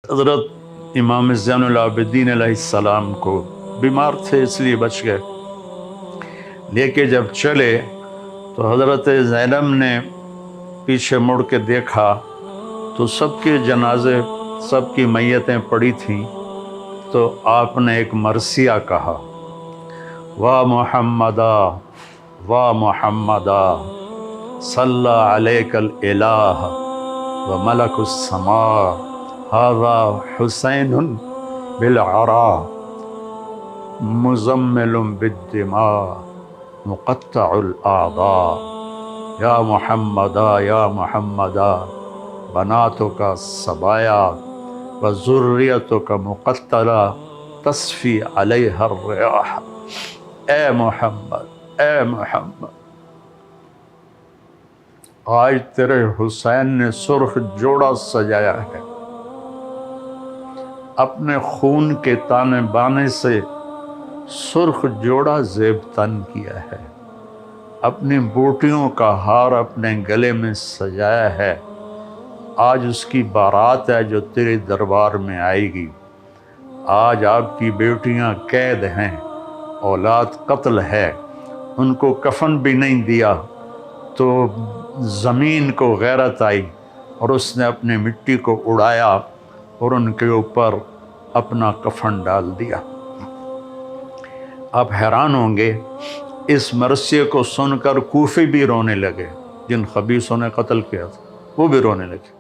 حضرت امام زین العابدین علیہ السلام کو بیمار تھے اس لیے بچ گئے، لے کے جب چلے تو حضرت زینب نے پیچھے مڑ کے دیکھا تو سب کے جنازے، سب کی میتیں پڑی تھیں، تو آپ نے ایک مرثیہ کہا، وا محمدا وا محمدا صلی علیک الالہ و ملک السماء ھذا حسین بالعراء مزمل بالدماء مقطع الاعضاء یا محمدا یا محمدا بناتک صبایا و ذریتک مقتلہ تصفی علیہ الریاح۔ اے محمد، اے محمد، آج تیرے حسین نے سرخ جوڑا سجایا ہے، اپنے خون کے تانے بانے سے سرخ جوڑا زیب تن کیا ہے، اپنی بوٹیوں کا ہار اپنے گلے میں سجایا ہے، آج اس کی بارات ہے جو تیرے دربار میں آئے گی۔ آج آپ کی بیٹیاں قید ہیں، اولاد قتل ہے، ان کو کفن بھی نہیں دیا تو زمین کو غیرت آئی اور اس نے اپنے مٹی کو اڑایا اور ان کے اوپر اپنا کفن ڈال دیا۔ آپ حیران ہوں گے، اس مرثیے کو سن کر کوفی بھی رونے لگے، جن خبیثوں نے قتل کیا تھا وہ بھی رونے لگے۔